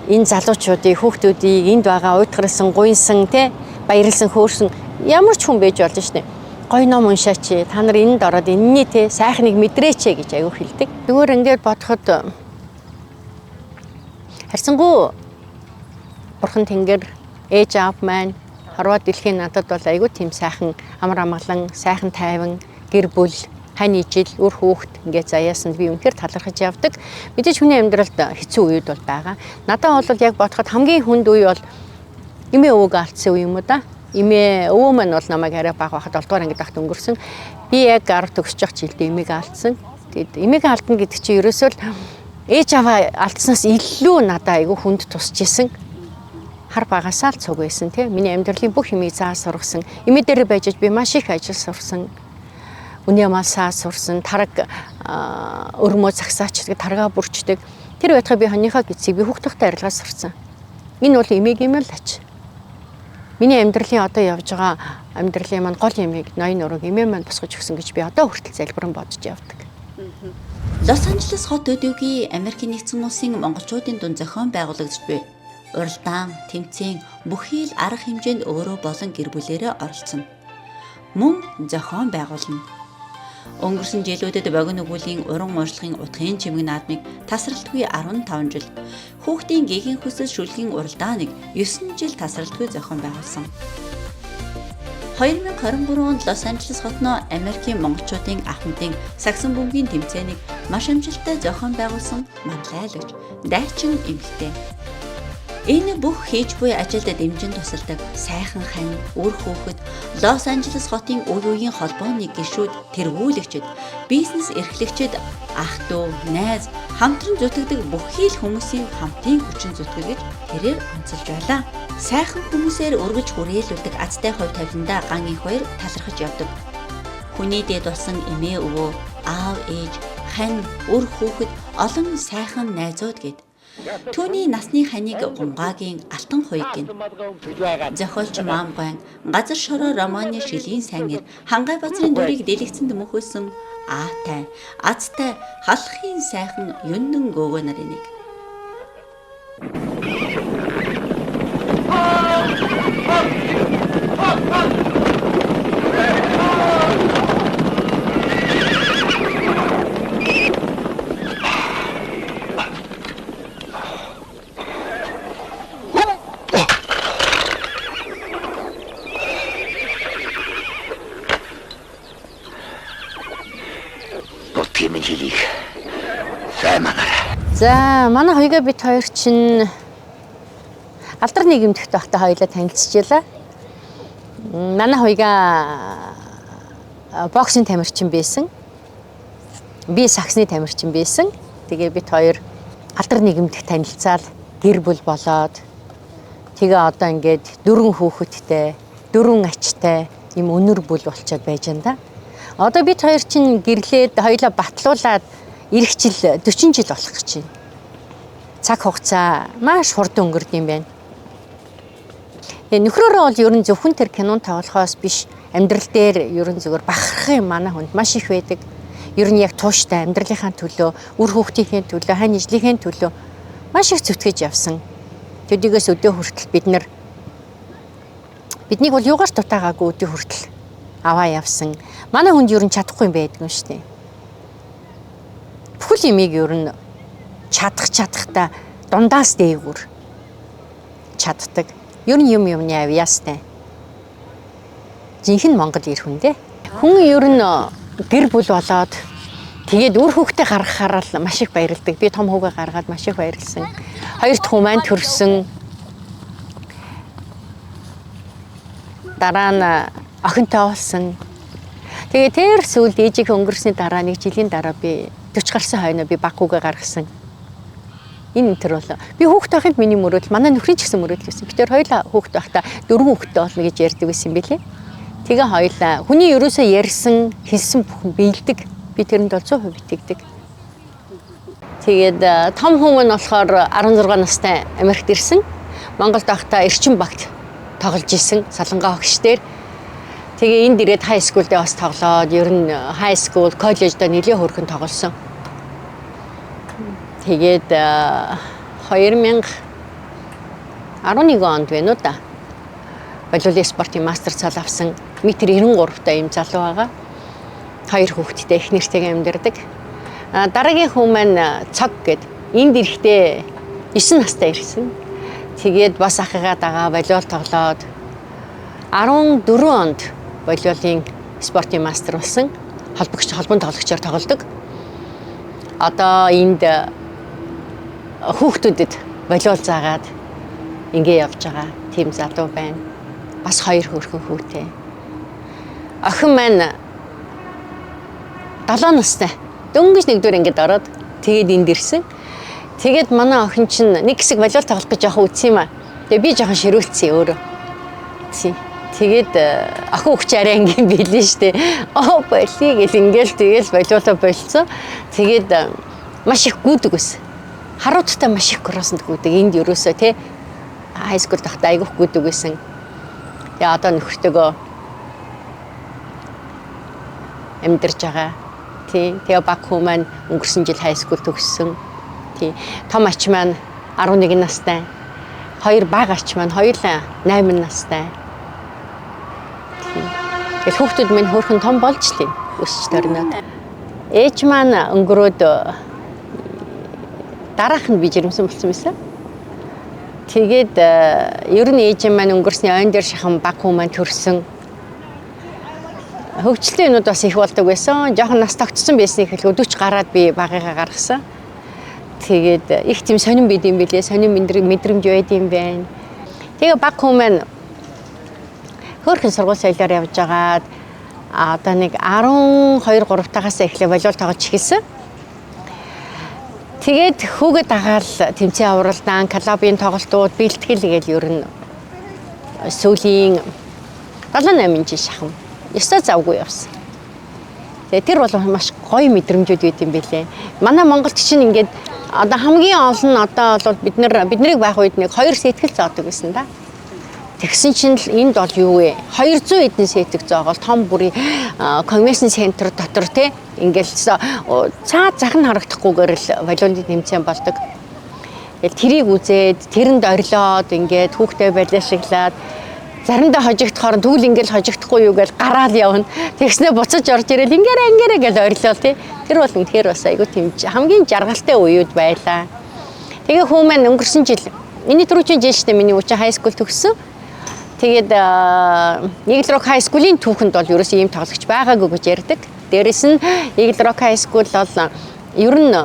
энэ залуучуудыг хүүхдүүдийг энд байгаа уйтгарсан, гуйсан те баярлсан, хөөрсөн ямар ч хүн байж болж шүү дээ. Гой ном уншаач та нар энд ороод энэний те сайхныг мэдрээч гэж аягүй хэлдэг. Зүгээр ингээд бодоход харьцангуй бурхан тэнгэр ээж аав маань хорвоо дэлхийн надад бол аягүй тийм сайхан амар амгалан, сайхан тайван гэр бүл хань ижил үр хүүхэд ингээд заяасан би үнэхээр талархаж явдаг. Мэдээж хүний амьдралд хэцүү үед бол байгаа. Надад бол яг бодоход хамгийн хүнд үе бол эмээ өвөг алдсан үе юм уу да. Эмээ өвөө маань бол намайг арай бага байхад 7 дугаар ангид ахт өнгөрсөн. Би яг 10 төгсөж явах жилдээ эмээг алдсан. Тэгэд эмээг алдна гэдэг чинь ерөөсөө л ээж аваа алдснаас илүү надад айгүй хүнд тусч исэн. Хар багасаа л цуг байсан тийм. Миний амьдралын бүх юмыг заа сургасан. Эмээ дээр байж би маш их ажил сурсан. Үний амаасаа сурсан. Тараг өрмөө цагсаачдаг, таргаа бүрчдэг. Тэр байтугай би хоньныхаа гисийг би хүүхдтэй арилгаа сурсан. Энэ бол эмээг юм л ач. Миний амьдралын одоо явж байгаа амьдралын маань гол юмыг ноён ураг эмээ маань босгож өгсөн гэж би одоо хүртэл залбирэн бодож явдаг. Лос Анжелес хот өдөөгийн Америкийн нэгдсэн улсын монголчуудын дунд зохион байгуулагдж буй уралдаан, тэмцээн бүхий л арга хэмжээнд өөрөө болон гэр бүлээрээ оролцсон. Мөн зохион байгуулна. Өнгөрсөн жилүүдэд богино өгүүллийн уран ууршлагын утгын чимэг наадмыг тасралтгүй 15 жил, хүүхдийн гээгийн хүсэл шүлгийн уралдааныг 9 жил тасралтгүй зохион байгуулсан. 2023 онд Лос Анжелес хотноо Америкийн монголчуудын ахмадын саксон бөмбөгийн тэмцээнийг маш амжилттай зохион байгуулсан манлайлагч дайчин эмэгтэй. Энэ бүх хийж буй ажилд дэмжин тусалдаг сайхан хань, үр хүүхэд, Лос Анжелес хотын үе үеийн холбооны гишүүд, тэргүүлэгчид, бизнес эрхлэгчид, ах дүү, найз, хамтран зүтгэдэг бүхий л хүмүүсийн хамтын хүчин зүтгэж тэрээр онцолж байлаа. Сайхан хүмүүсээр өргөж хүрээлүүлдэг азтай хувь тавиландаа ган их хоёр талархаж явдаг. Хүний дэд болсон эмээ өвөө, аав ээж, хань, үр хүүхэд, олон сайхан найзууд гээд түүний насны ханиг гунгаагийн алтан хуйг гин. Зохиолч Мамган газар шороо романы шилийн сайнэр хангай базрын дүрийг дэлгэцэнд мөхөөсөн аатай, азтай, халахын сайхан юндэн гөөгөө нарын нэг. За манай хоёроо бид хоёр чинь алдар нийгэмдэгт байхдаа хоёулаа танилцчихлаа. Манай хоёроо боксing тамирчин байсан. Би саксны тамирчин байсан. Тэгээ бид хоёр алдар нийгэмдэгт танилцаал гэр бүл болоод тэгээ одоо ингээд 4 хүүхэдтэй, 4 ачтай юм өнөр бүл болчиход байж энэ да. Одоо бид хоёр чинь гэрлээд хоёулаа батлуулаад ирэх жил 40 жил болох гэж байна. Цаг хугацаа маш хурдан өнгөрд юм байна. Тэгээ нөхрөөрөө бол ер нь зөвхөн тэр кинон тоглохоос биш амьдрал дээр ер нь зүгээр бахархын манай хүнд маш их байдаг. Ер нь яг тууштай амьдралынхаа төлөө, үр хүүхдийнхээ төлөө, хань ижлийнхээ төлөө маш их зүтгэж явсан. Төдийгөөс өдөө хүртэл биднийг бол юугаар дутаагаагүй өдөө хүртэл аваа явсан. Манай хүнд ер нь чадахгүй юм байдаг юм шүү дээ. Бүхэл юмыг ер нь чадахтаа дундаас дээгүүр чаддаг. Ер нь юмны авьяастай. Жинхэнэ Монгол ир хүн дээ. Хүн ер нь гэр бүл болоод тэгээд үр хүүхдээ гаргахаар л маш их баярлдаг. Би том хүүгээ гаргаад маш их баярлсан. Хоёр дахь хүү маань төрсөн. Дараа нь охинтой болсон. Тэгээ тэр сүүлд ээжийг өнгөрсний дараа 1 жилийн дараа би 40 гарсан хойно би баг хүүгээ гаргасан. Энэ тэр бол би хүүхдээ байхад миний мөрөөдөл манай нөхрийн ч гэсэн мөрөөдөл байсан. Би тэр хоёулаа хүүхдээ байхдаа 4 хүүхдээ болно гэж ярьдаг байсан юм билээ. Тэгээ хоёулаа хүний ерөөсөө ярьсан, хэлсэн бүхэн биелдэг. Би тэрэнд бол 100% итгэдэг. Тэгээд том хүмүүс нь болохоор 16 настай Америкт ирсэн. Монголд байхдаа эрчим багт тоглож исэн Солонгоо хогш дээр. Тэгээ энд ирээд хай скул дээр бас тоглоод ер нь хай скул, коллежд нэлээд хөргөн тоглосон. Тэгээд 2011 онд байна уу да. Волейбол спортын мастер цал авсан. Метр 93 та юм залуу байгаа. 2 хүүхэдтэй их нэртэйгээ амьдардаг. Дараагийн хүн маань цог гэд энд ирэхдээ 9 настай ирсэн. Тэгээд бас ахыгаа дагаа волейбол тоглоод 14 онд волейболын спортын мастер болсон. Холбоон тоглогчоор тоглодог. Одоо энд хүүхдүүдэд волейбол заагаад ингээ явж байгаа тийм залуу байна. Бас 2 хөрхөн хүүтэй. Охин маань 7 настай. Дөнгөж нэгдүгээр ангид ороод тэгээд энд ирсэн. Тэгээд манай охин чинь нэг хэсэг волейбол тоглох гэж явах үтсэн юм аа. Тэгээд би жоохон ширүүлсэн өөрөө. Тэгээд охин өгч арай ингийн билээ штэ. Болий гэл ингээл тэгэл волейболоо болцсон. Тэгээд маш их гүйдэг байсан. Харуудтай маш их кроссонд гүйдэг. Энд ерөөсөө те хайскул тахта айгуух гүйдэг байсан. Тэгээ одоо нөхөртөөгөө амьдарч байгаа. Тэгээ баг хүү маань өнгөрсөн жил хайскул төгссөн. Том ач маань 11 настай. 2 баг ач маань хоёулаа 8 настай. Тэгээ хүүхдүүд минь хөөрхөн том болж лээ. Өсч төрнөд. Ээж маань өнгөрөөд дараах нь би жирэмсэн болсон байсан. Тэгээд ер нь ээж маань өнгөрсний ойн дээр шахан баг хүү маань төрсөн. Хөгжилтэй юмуд бас их болдог байсан. Жохон нас тогтсон байсныг хэлэхэд 40 гараад би багыгаа гаргасан. Тэгээд их тийм сонирн бид юм билээ. Сонирн мэдрэмж байд юм байна. Тэгээ баг хүү маань хөөрхөн сургууль соёлоор явж байгаад одоо нэг 12 3 тагаас эхлээ волейбол тоглож эхэлсэн. Тэгээд хүүгээ дагаал тэмцээн авралдаан, клубын тоглолтууд, бэлтгэл гээл ер нь сүүлийн 7-8 жил шахам. Ёстой завгүй явсан. Тэгээ тэр бол маш гоё мэдрэмжүүд байт юм билээ. Манай Монголд чинь ингээд одоо хамгийн олон одоо бол биднийг байх үед нэг 2 сэтгэл зоодог байсан да. Тэгсэн чинь энд бол юу вэ? 200 эдэн сэтгэл зоогоол том бүрийн конвеншн центр дотор те ингээл цаад зах нь харагдахгүйгээр л волейболын тэмцээн болдог. Тэгэл тэрийг үзээд тэрэнд орилоод ингээд хүүхдээ балиашиглаад заримдаа хожигдохоор түүл ингээл хожигдохгүй юу гэж гараал явна. Тэгснээ буцаж орж ирэл ингээрэ гэж орилоо тий. Тэр бол үнэхээр бас айгүй тийм хамгийн жаргалтай үеуд байлаа. Тэгээ хүү маань өнгөрсөн жил миний түрүүчийн жил штэ миний үчи хай скул төгссөн. Тэгээд Eagle Rock High School-ийн түүхэнд бол ерөөсөө ийм тоглогч байгаагүй гэж ярьдаг. Дээрэс нь Eagle Rock High School бол ер нь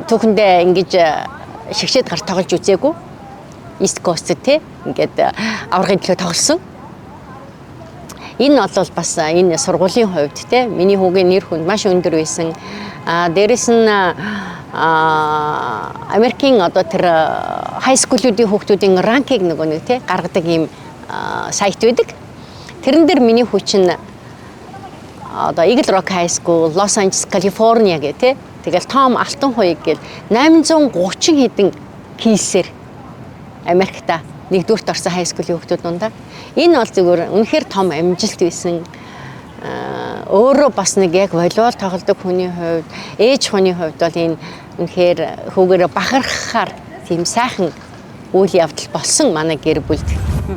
түүхэндээ ингэж шигшээд гар тоглож үзээгүй. East Coast те ингээд аврагын төлөө тоглосон. Энэ бол бас энэ сургуулийн хувьд те миний хүүгийн нэр хүнд маш өндөр байсан. Дээрэс нь Америкийн одоо тэр хай скуулуудын хүүхдүүдийн ранкийг нөгөө нэг те гаргадаг ийм сайт байдаг. Тэрэн дээр миний хүү чинь одоо Eagle Rock High School, Los Angeles, California гэх те. Тэгэл Том Алтан хуйг гэл 830 хэдэн кейсээр Америкта нэгдүгürt орсон хай скуулийн хүүхдүүд дундаа. Энэ бол зүгээр үнэхээр том амжилт байсан. Өөрөө бас нэг яг волейбол тоглодог хүний хувьд, ээж хүний хувьд бол энэ үнэхээр хүүгээрээ бахархахаар тийм сайхан үйл явдал болсон манай гэр бүлд.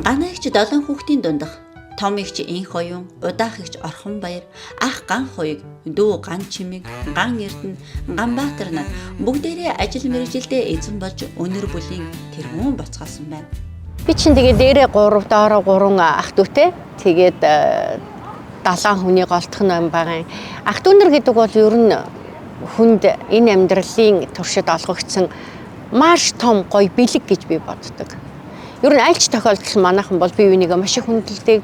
Ганаа эгч 7 хүүхдийн дундах том эгч Инх оюун, удаах эгч Орхон баяр, ах Ган хоёг, дүү Ган чимэг, Ган эрдэнэ, Ган баатар нар бүгдээрээ ажил мэргэжилдээ эзэн болж өнөр бүлийн тэргүүн боцгоосон байна. Би чинь тэгээ дээрээ 3 доороо 3 ах дүүтэй. Тэгээд 7 хүний голдох ном байгаа. Ах дүүнэр гэдэг бол ер нь хүнд энэ амьдралын туршид олгогдсон маш том гоё бэлэг гэж би боддог. Ер нь аль ч тохиолдолд манайхан бол бие биенийгээ маш их хүндэлдэг.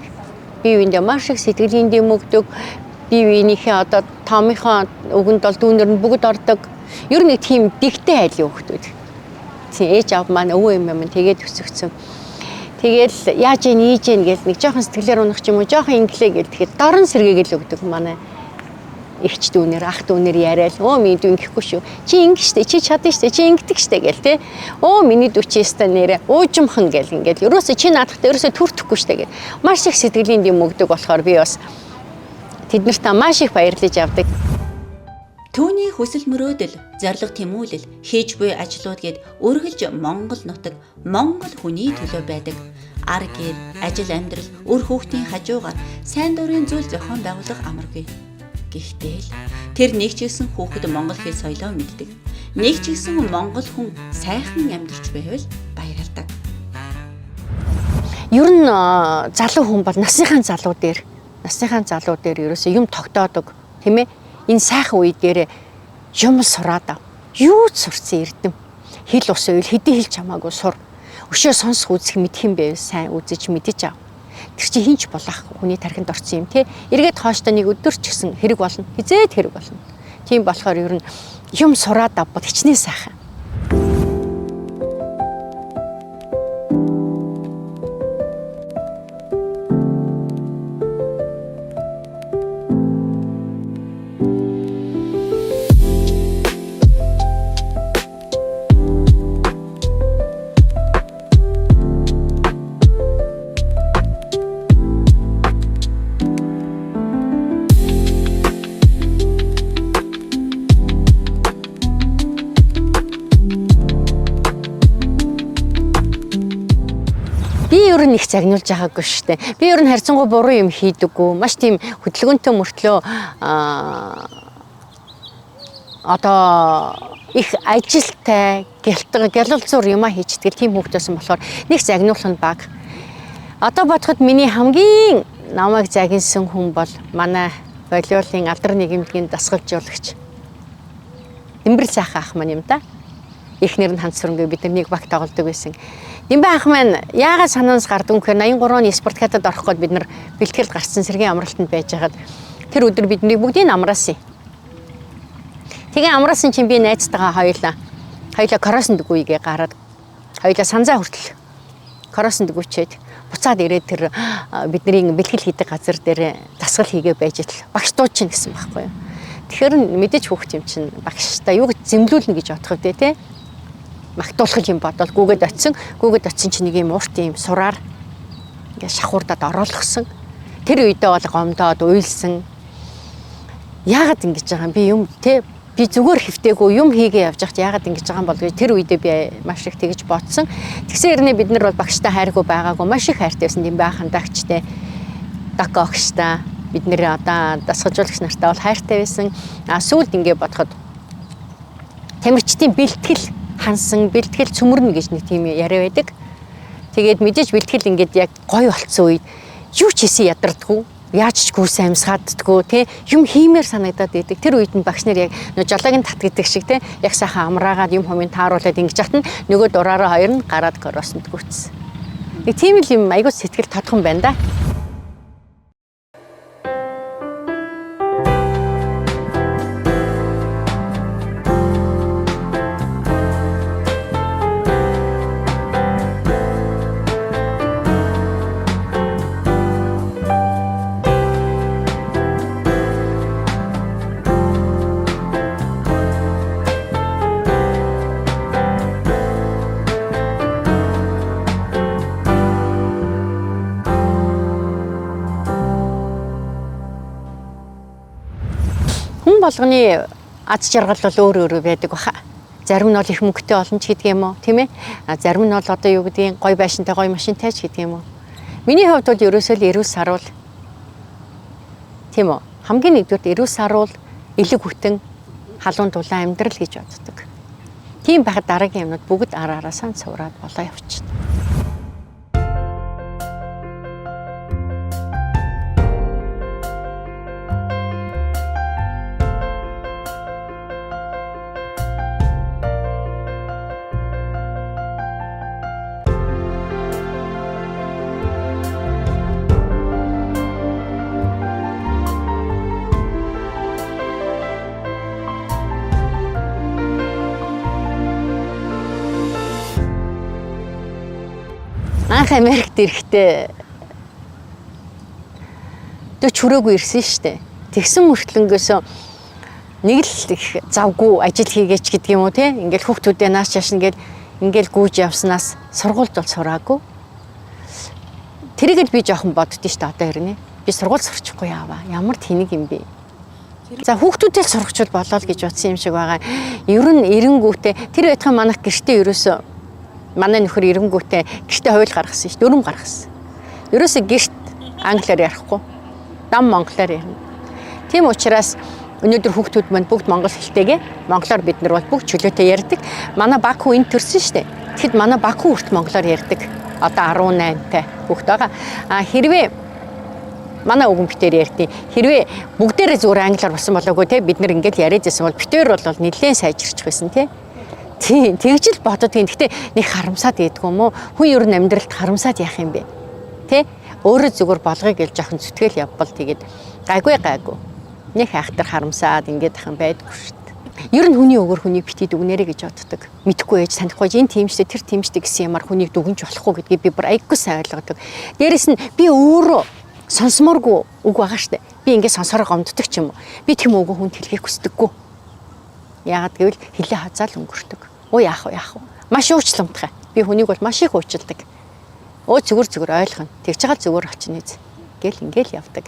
Бие биендээ маш их сэтгэлийн дэм өгдөг. Бие биенийхээ одоо томынхоо өгөнд бол дүүнэр нь бүгд ордог. Ер нь тийм дэгтэй айлын хүүхдүүд. Тийм ээж аав маань өвөө юм юм тэгээд өсөгцөн. Тэгэл яаж ийж ийн гэж нэг жоохон сэтгэлээр унах ч юм уу жоохон инглээ гэл тэгэхэд дорн сэргээгээл өгдөг манай эгч дүүнэр ах дүүнэр яриад өө минь дүү ингэхгүй шүү. Чи ингэ штэ чи чадна штэ чи ингэдэг штэ гэл те. Өө миний дүү чи өстө нэрэ уужимхан гэл ингээл ерөөсө чи наадахтай ерөөсө төртөхгүй штэ гэл. Маш их сэтгэлийн дэм өгдөг болохоор би бас тэднэртээ маш их баярлаж авдаг. Түүний хүсэл мөрөөдөл, зориг тэмүүлэл, хийж буй ажлууд гээд үргэлж Монгол нутаг, Монгол хүний төлөө байдаг. Ар гэр, ажил амьдрал, үр хүүхдийн хажуугаар сайн дурын зүйл зохион байгуулах амаргүй. Гэхдээ л тэр нэг ч гэсэн хүүхэд монгол хэл соёлоо мэддэг. Нэг ч гэсэн монгол хүн сайхан амьдарч байвал баярлдаг. Ер нь залуу хүн бол насныхаа залуу дээр ерөөсөө юм тогтоодог тийм ээ. Энэ сайхан үе дээр юм сураад ав. Юу ч сурцсан эрдэм. Хэл ус уйл хэдий хэлж хамаагүй сур. Өшөө сонсох үзэх мэдх юм байв сайн үзэж мэдэж ав. Тэр чи хинч болох хүний тархинд орсон юм те. Эргээд хооштой нэг өдөр ч гэсэн хэрэг болно. Хизээд хэрэг болно. Тийм болохоор ер нь юм сураад авбал хичнээн сайхан. Ер нь их загнуулж байгаагүй шүү дээ. Би ер нь харьцангуй буруу юм хийдэггүй. Маш тийм хөдөлгөөнтэй мөртлөө одоо их ажилтай, гялалзуур юмаа хийчихдэг тийм хүүхдээсэн болохоор нэг загнуулах нь баг. Одоо бодоход миний хамгийн намайг загинсан хүн бол манай волейболын алдар нийгэмлэгийн дасгалжуулагч Дэмбэр цаахан ах маань юм да. Эхнэр нь хансрынгүй бид нар нэг баг тоглодог байсан. Дэмбэ ах маань яагаад санаанаас гардаг юм гэхээр 83 оны спорт хатад орох гээд бид нар бэлтгэл гарцсан сэргийн амралтанд байж хагаад тэр өдөр бидний бүгдийг амраасан. Тэгээ амраасан чинь би найзтайгаа хоёулаа коросонд гүйгээ гараад хоёулаа санзаа хүртэл коросонд гүйчээд буцаад ирээд тэр бидний бэлтгэл хийдэг газар дээр дасгал хийгээ байж итл багш дууч чинь гэсэн байхгүй юу. Тэгэхээр мэдээж хүүхд юм чинь багштай юу гэж зэмлүүлнэ гэж бодох үү те. Магтуулах юм бодол гүгээд очисон чинь нэг юм урт юм сураар ингээ шахуурдад оруулахсан. Тэр үедээ бол гомдоод уйлсан. Яагаад ингэж байгаа юм би юм те би зүгээр хэвтэйгөө юм хийгээ явж хат яагаад ингэж байгаа юм бол гэж тэр үедээ би маш их тэгж бодсон. Тэгсэн хэрнээ бид нар бол багштай хайргүй байгаагүй маш их хайртай байсан юм баахан дагчтай дака огштай бид нэр одоо дасгалжуулагч нартай бол хайртай байсан. Сүүлд ингээ бодоход тамирчдын бэлтгэл хансан бэлтгэл цөмөрнө гэж нэг тийм яриа байдаг. Тэгээд мэдээж бэлтгэл ингээд яг гой болцсон үед юу ч хийсэн ядардаггүй. Яаж ч гүйсэн амьсгааддаггүй тий юм хиймээр санагдаад байдаг. Тэр үед нь багш нар яг жолоогийн тат гэдэг шиг тий яг сайхан амраагаад юм хумын тааруулаад ингэж хатна нөгөө дураараа хоёр нь гараад коросонд гүйцсэн. Нэг тийм л юм айгуу сэтгэл тодхон байна да. Хүн болгоны аз жаргал бол өөр байдаг баха. Зарим нь бол их мөнгөтэй олон ч гэдэг юм уу, тийм ээ? Зарим нь бол одоо юу гэдгийг гой байшинтай, гой машинтай ч гэдэг юм уу. Миний хувьд бол ерөөсөө л эрүүл саруул. Тийм үү? Хамгийн нэгдүгээр эрүүл саруул, элэг хүтэн, халуун дулаан амьдрал гэж боддог. Тийм байхад дараагийн юмнууд бүгд араараа сан цувраад болоо явчихна. Анх Америкт ирэхдээ 40 хүрээгүй ирсэн шүү дээ. Тэгсэн мөртлөнгөөс нэг л их завгүй ажил хийгээч гэдэг юм уу те. Ингээл хүүхдүүдээ нааш чааш ингээл гүйж явснаас сургуульд бол сураагүй. Тэрийг л би жоохон боддоо шүү дээ одоо хэрнээ. Би сургууль сурчихгүй яаваа. Ямар тэнэг юм бэ? За хүүхдүүдээ л сургачвал болоо л гэж бодсон юм шиг байгаа. Ер нь эренгүүтээ тэр байтхан манайх гэртээ ерөөсөө манай нөхөр эренгүүтээ гэртээ хууль гаргасан шүү дээ. Дүрм гаргасан. Ерөөсөө гэрт англиар ярихгүй. Дам монголоор ярина. Тийм учраас өнөөдөр хүүхдүүд манд бүгд монгол хэлтэйгээ. Монголоор бид нар бол бүгд чөлөөтэй ярьдаг. Манай баг хүү энд төрсөн шүү дээ. Тэгэхэд манай баг хүү хүрт монголоор ярьдаг. Одоо 18-тай хүүхд байгаа. Хэрвээ манай өвгөн битээр ярьдیں۔ Хэрвээ бүгдээрээ зүгээр англиар болсон болоогүй те бид нар ингээд яриад байсан бол битээр бол нэлээд сайжирч байсан те. Тийм тэгж л бододгийн. Гэтэ нэг харамсаад идэх юм уу? Хүн ер нь амьдралд харамсаад яах юм бэ? Тэ? Өөрөө зүгээр болгоё гэж жоохон зүтгэл явбал тэгээд гайгүй. Нэг хайхтар харамсаад ингээд ах юм байдаггүй шүү дээ. Ер нь хүний өгөр хүнийг битий дүгнэрэ гэж боддог. Мэдхгүй ээж танихгүй энэ тийм штэ тэр тийм штэ гэсэн юмар хүнийг дүгнж болохгүй гэдгийг би бүр айггүй сайн ойлгодог. Дээрэс нь би өөрөө сонсомооргүй үг байгаа штэ. Би ингээд сонсороо гомддог ч юм уу. Би тийм үгөө хүнд хэлхийг хүсдэггүй. Яагаад гэвэл хилээ хазаал өнгөрдөг. Оо яах вэ? Маш уучлалтай. Би хүнийг бол маш их уучладаг. Өө зүгээр ойлгоно. Тэгж байгаа зүгээр очно үз. Ингээл явдаг.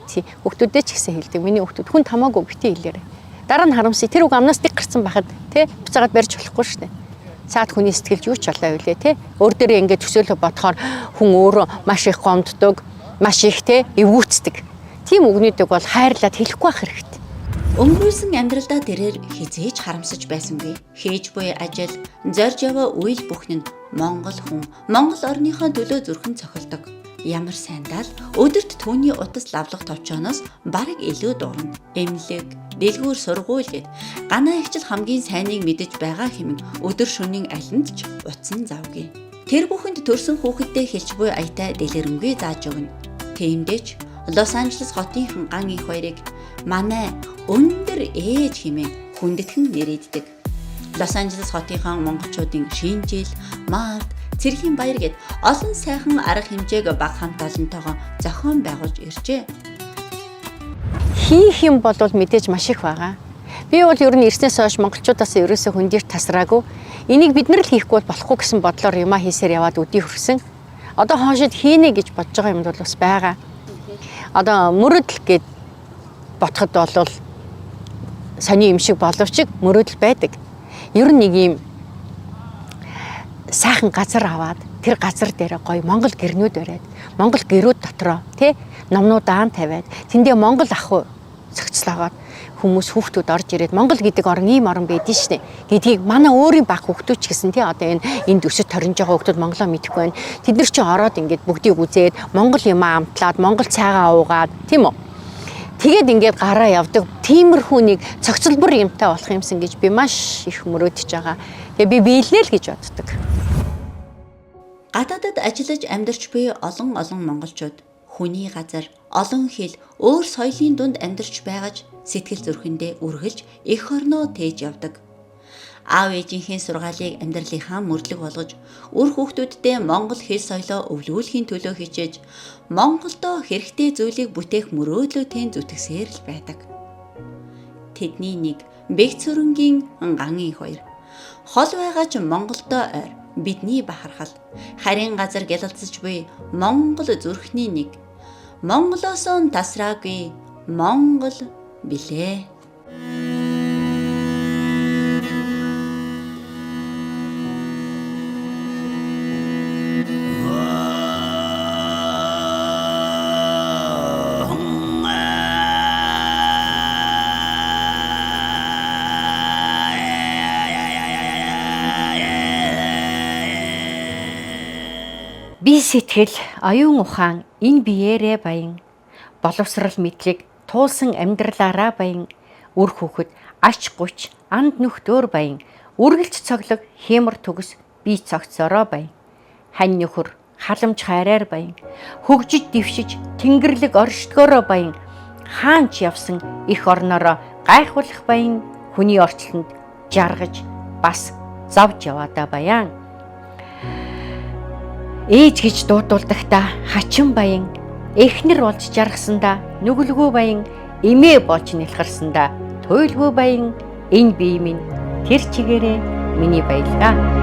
Тий хүүхдүүдээ ч гэсэн хэлдэг. Миний хүүхдүүд хүн тамаагүй битээ хэлээрэй. Дараа нь харамсаа тэр үг амнастик гарсан байхад тий буцаагаад барьж болохгүй шүү дээ. Цаад хүний сэтгэлж юу ч болоо үлээ тий. Өөр дээрээ ингээд төсөөлө бодохоор хүн өөрөө маш их гомддог, маш их тий эвгүүцдэг. Тийм үгнүүдийг бол хайрлаад хэлэхгүй байх хэрэгтэй. Өнгөрүүлсэн амьдралдаа тэрээр хизээж харамсаж байсангүй. Хийж буй ажил, зорж яваа үйл бүхэн нь Монгол хүн, Монгол орныхоо төлөө зүрхэн цохилдог. Ямар сайндаа л өдөрт түүний утас лавлах товчооноос бараг илүү дурна. Эмнэлэг, дэлгүүр сургууль гэд ганаа ихчил хамгийн сайныг мэдэж байгаа хэмээн өдөр шөнийн алинд ч утсан завгүй. Тэр бүхэнд төрсөн хүүхэдтэй хэлж буй аятай дэлгэрэнгүй зааж өгнө. Тиймдээч Лос Анжелес хотынхан ган их хоёрыг манай өндөр ээж хэмээн хүндэтгэн нэрийддэг. Лос Анжелес хотынхан монголчуудын шинжил, март, цэргийн баяр гэд олон сайхан арга хэмжээг баг хамт олонтойгоо зохион байгуулж иржээ. Хийх юм бол мэдээж маш их байгаа. Би бол ер нь ирснээс хойш монголчуудаас ерөөсөө хөндийр тасраагүй. Энийг бид нар л хийхгүй болохгүй гэсэн бодлоор юмаа хийсээр яваад өдий хүрсэн. Одоо хоошид хийнэ гэж бодож байгаа юмд бол бас байгаа. Одоо мөрөдөл гэд ботход бол сони юм шиг боловч мөрөдөл байдаг. Ер нь нэг юм сайхан газар аваад тэр газар дээр гоё монгол гэрнүүд бариад монгол гэрүүд дотроо тий номнуудаа тавиад тэндээ монгол ах цогцлоогоод хүмүүс хүүхдүүд орж ирээд монгол гэдэг орн ийм орн байдэн штэ гэдгийг манай өөрийн баг хүүхдүүд ч гэсэн тий одоо энд өсөж торинж байгаа хүүхдүүд монголоо мэдэхгүй байна. Тэд нар чи ороод ингээд бүгдийг үзээд монгол юм амтлаад монгол цайгаа уугаад тийм үү. Тэгээд ингээд гараа явдаг. Тиймэрхүү нэг цогцлбор юмтай болох юмсан гэж би маш их мөрөөдөж байгаа. Тэгээ би биелнэ л гэж боддог. Гадаадад ажиллаж амьдарч буй олон монголчууд хүний газар, олон хэл, өөр соёлын дунд амьдарч байгаж сэтгэл зүрхэндээ үргэлж эх орноо тээж явдаг. Аав ээжийнхээ сургаалыг амьдралынхаа мөрлөг болгож, үр хүүхдүүддээ монгол хэл соёлоо өвлүүлэхийн төлөө хичээж, Монголдо хэрэгтэй зүйлийг бүтээх мөрөөдлөөтэй зүтгэсээр л байдаг. Тэдний нэг Бэгцөрөнгийн гангийн хоёр. Хол байгаа ч Монголдо ойр бидний бахархал. Харин газар гялалцаж буй Монгол зүрхний нэг. Монголоос тасраагүй Монгол билээ. Би сэтгэл оюун ухаан энэ биеэрээ баян боловсрал мэдлэг туулсан амьдралаараа баян үр хөхөд ач гуч анд нүхтөөр баян үргэлж цоглог хиймэр төгс би цогцороо баян хань нөхөр халамж хайраар баян хөгжиж дэвшиж тэнгэрлэг оршдгоороо баян хаанч явсан их орноороо гайхуулах баян хүний орчлонд жаргаж бас завж яваадаа баян ээж гэж дуудуулдахдаа хачин баян эхнэр болж жаргасандаа нүгэлгүй баян эмээ болж нэлхэрсандаа туйлгүй баян энэ бие минь тэр чигээрээ миний баялгаа